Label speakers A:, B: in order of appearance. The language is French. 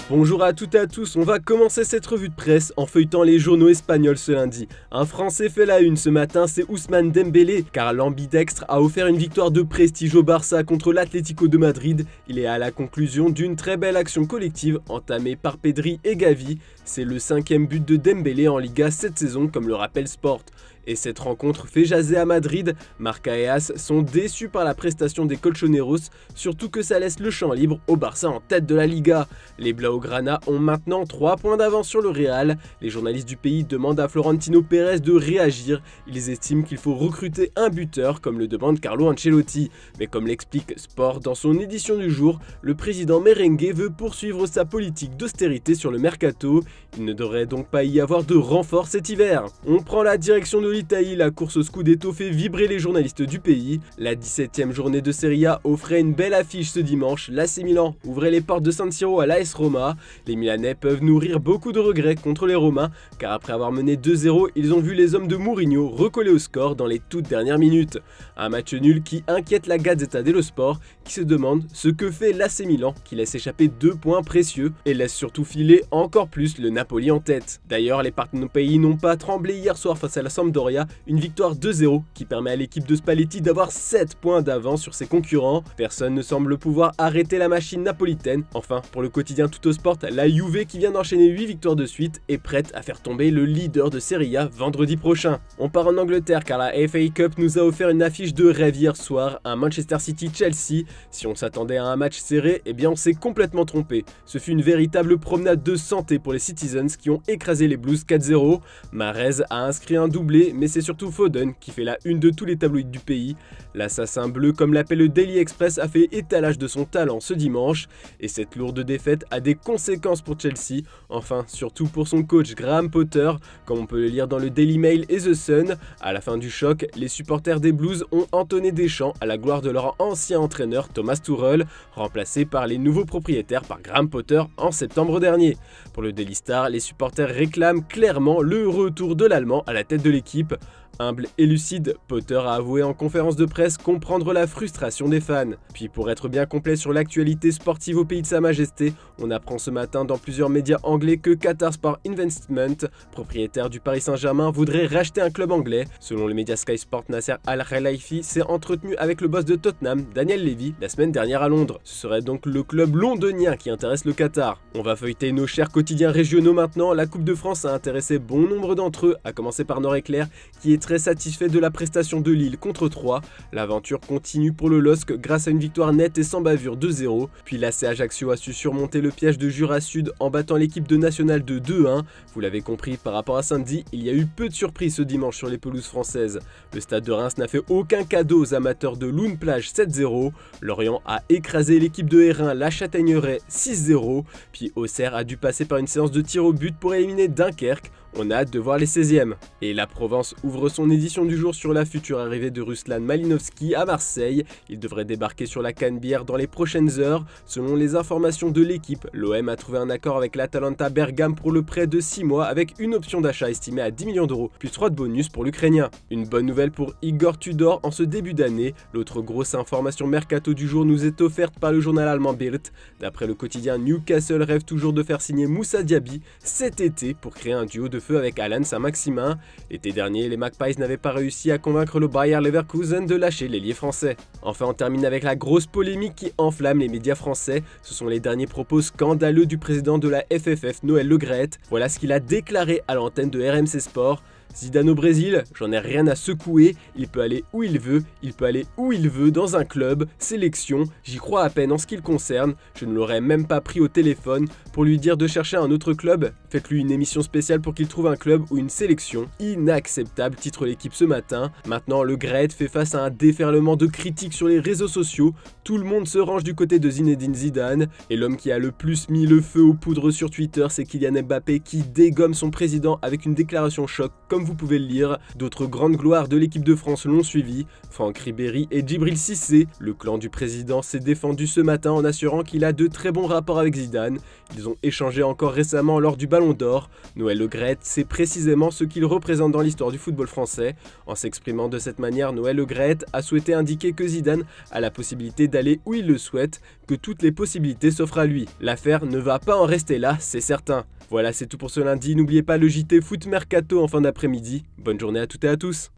A: Bonjour à toutes et à tous, on va commencer cette revue de presse en feuilletant les journaux espagnols ce lundi. Un Français fait la une ce matin, c'est Ousmane Dembélé, car l'ambidextre a offert une victoire de prestige au Barça contre l'Atlético de Madrid. Il est à la conclusion d'une très belle action collective entamée par Pedri et Gavi. C'est le 5e but de Dembélé en Liga cette saison, comme le rappelle Sport. Et cette rencontre fait jaser à Madrid. Marca et As sont déçus par la prestation des Colchoneros, surtout que ça laisse le champ libre au Barça en tête de la Liga. Les Blaugrana ont maintenant 3 points d'avance sur le Real. Les journalistes du pays demandent à Florentino Pérez de réagir. Ils estiment qu'il faut recruter un buteur, comme le demande Carlo Ancelotti. Mais comme l'explique Sport dans son édition du jour, le président merengue veut poursuivre sa politique d'austérité sur le mercato. Il ne devrait donc pas y avoir de renfort cet hiver. On prend la direction de l'Italie, la course au Scudetto fait vibrer les journalistes du pays. La 17e journée de Serie A offrait une belle affiche ce dimanche. L'AC Milan ouvrait les portes de San Siro à l'AS Roma. Les Milanais peuvent nourrir beaucoup de regrets contre les Romains, car après avoir mené 2-0, ils ont vu les hommes de Mourinho recoller au score dans les toutes dernières minutes. Un match nul qui inquiète la Gazzetta dello Sport, qui se demande ce que fait l'AC Milan, qui laisse échapper 2 points précieux et laisse surtout filer encore plus le Napoli en tête. D'ailleurs, les Partenopei n'ont pas tremblé hier soir face à la Sampdoria, une victoire 2-0 qui permet à l'équipe de Spalletti d'avoir 7 points d'avance sur ses concurrents. Personne ne semble pouvoir arrêter la machine napolitaine. Enfin, pour le quotidien Tuttosport, la Juve qui vient d'enchaîner 8 victoires de suite est prête à faire tomber le leader de Serie A vendredi prochain. On part en Angleterre car la FA Cup nous a offert une affiche de rêve hier soir, un Manchester City-Chelsea. Si on s'attendait à un match serré, eh bien on s'est complètement trompé. Ce fut une véritable promenade de santé pour les Citizens qui ont écrasé les Blues 4-0. Mahrez a inscrit un doublé, mais c'est surtout Foden qui fait la une de tous les tabloïds du pays. L'assassin bleu, comme l'appelle le Daily Express, a fait étalage de son talent ce dimanche. Et cette lourde défaite a des conséquences pour Chelsea, enfin surtout pour son coach Graham Potter, comme on peut le lire dans le Daily Mail et The Sun. À la fin du choc, les supporters des Blues ont entonné des chants à la gloire de leur ancien entraîneur Thomas Tuchel, remplacé par les nouveaux propriétaires par Graham Potter en septembre dernier. Pour le Daily Star, les supporters réclament clairement le retour de l'Allemand à la tête de l'équipe. Humble et lucide, Potter a avoué en conférence de presse comprendre la frustration des fans. Puis pour être bien complet sur l'actualité sportive au pays de Sa Majesté, on apprend ce matin dans plusieurs médias anglais que Qatar Sport Investment, propriétaire du Paris Saint-Germain, voudrait racheter un club anglais. Selon le média Sky Sport, Nasser Al-Khelaifi s'est entretenu avec le boss de Tottenham, Daniel Levy, la semaine dernière à Londres. Ce serait donc le club londonien qui intéresse le Qatar. On va feuilleter nos chers quotidiens régionaux maintenant. La Coupe de France a intéressé bon nombre d'entre eux, à commencer par Nord-Éclair, qui est très satisfait de la prestation de Lille contre 3. L'aventure continue pour le LOSC grâce à une victoire nette et sans bavure 2-0. Puis l'AC Ajaccio a su surmonter le piège de Jura Sud en battant l'équipe de National de 2-1. Vous l'avez compris, par rapport à samedi, il y a eu peu de surprises ce dimanche sur les pelouses françaises. Le stade de Reims n'a fait aucun cadeau aux amateurs de Loun Plage 7-0. Lorient a écrasé l'équipe de Hérin, la Châtaigneraie 6-0. Puis Auxerre a dû passer par une séance de tir au but pour éliminer Dunkerque. On a hâte de voir les 16e. Et la Provence ouvre son édition du jour sur la future arrivée de Ruslan Malinovski à Marseille. Il devrait débarquer sur la Canebière dans les prochaines heures. Selon les informations de l'équipe, l'OM a trouvé un accord avec l'Atalanta Bergame pour le prêt de 6 mois avec une option d'achat estimée à 10 millions d'euros, plus 3 de bonus pour l'Ukrainien. Une bonne nouvelle pour Igor Tudor en ce début d'année. L'autre grosse information mercato du jour nous est offerte par le journal allemand Bild. D'après le quotidien, Newcastle rêve toujours de faire signer Moussa Diaby cet été pour créer un duo de feu avec Alan Saint-Maximin. L'été dernier, les Magpies n'avaient pas réussi à convaincre le Bayer Leverkusen de lâcher l'ailier français. Enfin, on termine avec la grosse polémique qui enflamme les médias français. Ce sont les derniers propos scandaleux du président de la FFF, Noël Le Graët. Voilà ce qu'il a déclaré à l'antenne de RMC Sport. Zidane au Brésil, j'en ai rien à secouer, il peut aller où il veut, dans un club, sélection, j'y crois à peine en ce qui le concerne, je ne l'aurais même pas pris au téléphone pour lui dire de chercher un autre club, faites-lui une émission spéciale pour qu'il trouve un club ou une sélection, inacceptable, titre l'équipe ce matin. Maintenant, Le Graët fait face à un déferlement de critiques sur les réseaux sociaux, tout le monde se range du côté de Zinedine Zidane, et l'homme qui a le plus mis le feu aux poudres sur Twitter, c'est Kylian Mbappé qui dégomme son président avec une déclaration choc, comme vous pouvez le lire. D'autres grandes gloires de l'équipe de France l'ont suivi, Franck Ribéry et Djibril Cissé. Le clan du président s'est défendu ce matin en assurant qu'il a de très bons rapports avec Zidane. Ils ont échangé encore récemment lors du Ballon d'Or. Noël Le Graët sait précisément ce qu'il représente dans l'histoire du football français. En s'exprimant de cette manière, Noël Le Graët a souhaité indiquer que Zidane a la possibilité d'aller où il le souhaite, que toutes les possibilités s'offrent à lui. L'affaire ne va pas en rester là, c'est certain. Voilà, c'est tout pour ce lundi. N'oubliez pas le JT Foot Mercato en fin d'après-midi. Bonne journée à toutes et à tous.